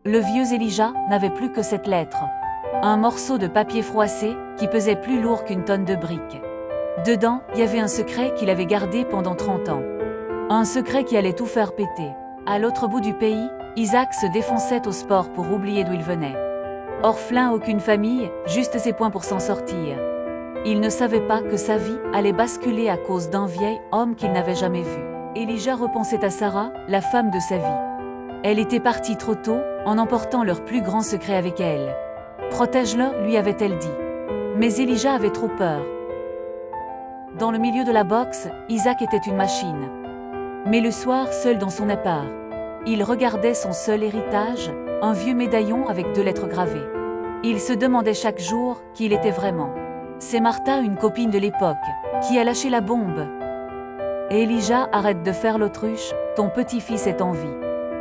Le vieux Elijah n'avait plus que cette lettre. Un morceau de papier froissé qui pesait plus lourd qu'une tonne de briques. Dedans, il y avait un secret qu'il avait gardé pendant 30 ans. Un secret qui allait tout faire péter. À l'autre bout du pays, Isaac se défonçait au sport pour oublier d'où il venait. Orphelin, aucune famille, juste ses poings pour s'en sortir. Il ne savait pas que sa vie allait basculer à cause d'un vieil homme qu'il n'avait jamais vu. Elijah repensait à Sarah, la femme de sa vie. Elle était partie trop tôt, en emportant leur plus grand secret avec elle. « Protège-le », lui avait-elle dit. Mais Elijah avait trop peur. Dans le milieu de la boxe, Isaac était une machine. Mais le soir, seul dans son appart, il regardait son seul héritage, un vieux médaillon avec 2 lettres gravées. Il se demandait chaque jour qui il était vraiment. C'est Martha, une copine de l'époque, qui a lâché la bombe. Et Elijah, arrête de faire l'autruche, ton petit-fils est en vie.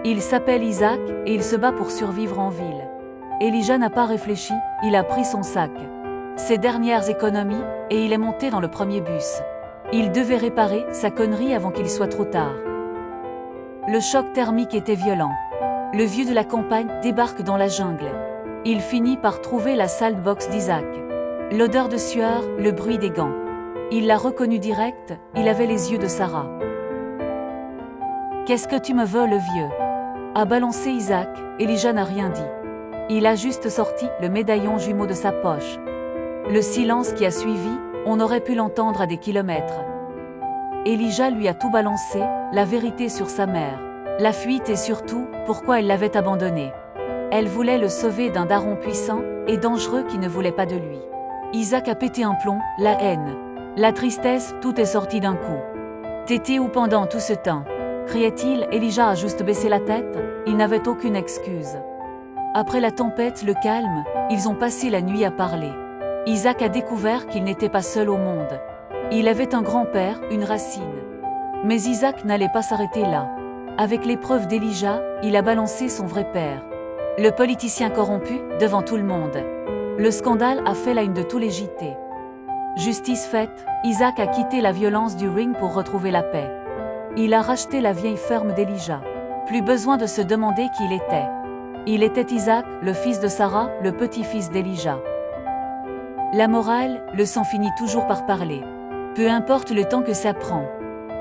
Il s'appelle Isaac et il se bat pour survivre en ville. Elijah n'a pas réfléchi, il a pris son sac, ses dernières économies, et il est monté dans le premier bus. Il devait réparer sa connerie avant qu'il soit trop tard. Le choc thermique était violent. Le vieux de la campagne débarque dans la jungle. Il finit par trouver la salle de boxe d'Isaac. L'odeur de sueur, le bruit des gants. Il l'a reconnu direct, il avait les yeux de Sarah. « Qu'est-ce que tu me veux, le vieux ?» a balancé Isaac, Elijah n'a rien dit. Il a juste sorti le médaillon jumeau de sa poche. Le silence qui a suivi, on aurait pu l'entendre à des kilomètres. Elijah lui a tout balancé, la vérité sur sa mère, la fuite et surtout, pourquoi elle l'avait abandonné. Elle voulait le sauver d'un daron puissant et dangereux qui ne voulait pas de lui. Isaac a pété un plomb, la haine, la tristesse, tout est sorti d'un coup. « T'étais où pendant tout ce temps ?» criait-il. Elijah a juste baissé la tête, il n'avait aucune excuse. Après la tempête, le calme, ils ont passé la nuit à parler. Isaac a découvert qu'il n'était pas seul au monde. Il avait un grand-père, une racine. Mais Isaac n'allait pas s'arrêter là. Avec l'épreuve d'Elijah, il a balancé son vrai père. Le politicien corrompu, devant tout le monde. Le scandale a fait la une de tous les JT. Justice faite, Isaac a quitté la violence du ring pour retrouver la paix. Il a racheté la vieille ferme d'Elijah. Plus besoin de se demander qui il était. Il était Isaac, le fils de Sarah, le petit-fils d'Elijah. La morale, le sang finit toujours par parler. Peu importe le temps que ça prend.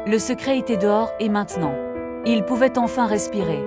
Le secret était dehors et maintenant. Il pouvait enfin respirer.